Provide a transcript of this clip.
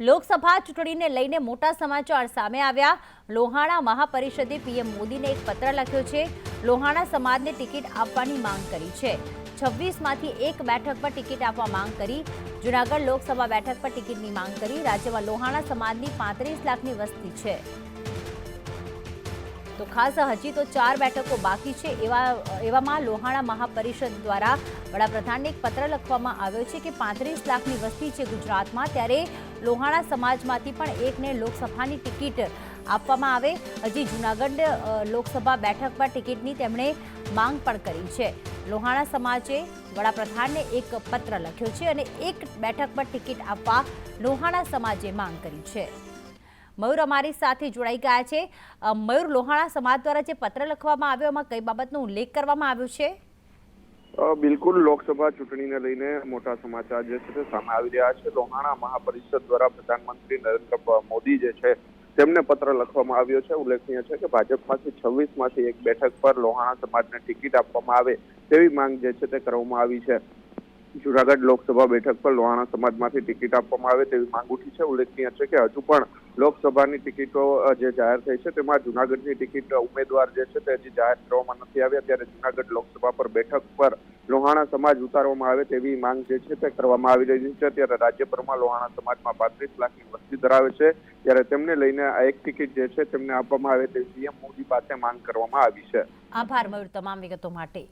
લોકસભા ચૂંટણીને લઈને મોટા સમાચાર સામે આવ્યા। લોહાણા મહાપરિષદે પીએમ મોદીને એક પત્ર લખ્યો છે। લોહાણા સમાજને ટિકિટ આપવાની માંગ કરી છે। 26માંથી એક બેઠક પર ટિકિટ આપવા માંગ કરી। જૂનાગઢ લોકસભા બેઠક પર ટિકિટની માંગ કરી। રાજ્યમાં લોહાણા સમાજની 35 લાખની વસ્તી છે। તો ખાસ હજી તો 4 બેઠકો બાકી છે। એવામાં લોહાણા મહાપરિષદ દ્વારા વડાપ્રધાનને એક પત્ર લખવામાં આવ્યો છે કે 35 લાખની વસ્તી છે ગુજરાતમાં, ત્યારે લોહાણા સમાજમાંથી પણ એકને લોકસભાની ટિકિટ આપવામાં આવે। હજી જૂનાગઢ લોકસભા બેઠક પર ટિકિટની તેમણે માંગ પણ કરી છે। લોહાણા સમાજે વડાપ્રધાનને એક પત્ર લખ્યો છે અને એક બેઠક પર ટિકિટ આપવા લોહાણા સમાજે માંગ કરી છે। મયુર અમારી સાથે જોડાઈ ગયા છે। મયુર, લોહાણા સમાજ દ્વારા જે પત્ર લખવામાં આવ્યો એમાં કઈ બાબતનો ઉલ્લેખ કરવામાં આવ્યો છે? બિલકુલ, લોકસભા ચૂંટણીને લઈને મોટા સમાચાર જે છે તે સામે આવી રહ્યા છે। લોહાણા મહાપરિષદ દ્વારા પ્રધાનમંત્રી નરેન્દ્ર મોદી જે છે તેમને પત્ર લખવામાં આવ્યો છે। ઉલ્લેખનીય છે કે ભાજપમાંથી 26માંથી એક બેઠક પર લોહાણા સમાજને ટિકિટ આપવામાં આવે તેવી માંગ જે છે તે કરવામાં આવી છે। જૂનાગઢ લોકસભા બેઠક પર લોહાણા સમાજમાંથી ટિકિટ આપવામાં આવે તેવી માંગ ઉઠી છે। ઉલ્લેખનીય છે કે હજુ પણ લોકસભાની ટિકિટો જે જાહેર થઈ છે તેમાં જૂનાગઢની ટિકિટ ઉમેદવાર જે છે તે હજી જાહેર કરવામાં નથી આવ્યા, ત્યારે જૂનાગઢ લોકસભા પર બેઠક પર લોહાણા સમાજ ઉતારવામાં આવે તેવી માંગ જે છે તે કરવામાં આવી રહી છે। ત્યારે રાજ્યભરમાં લોહાણા સમાજમાં 35 લાખની વસ્તી ધરાવે છે, ત્યારે તેમને લઈને આ એક ટિકિટ જે છે તેમને આપવામાં આવે તેવી પીએમ મોદી પાસે માંગ કરવામાં આવી છે। આભાર મયુર તમામ વિગતો માટે।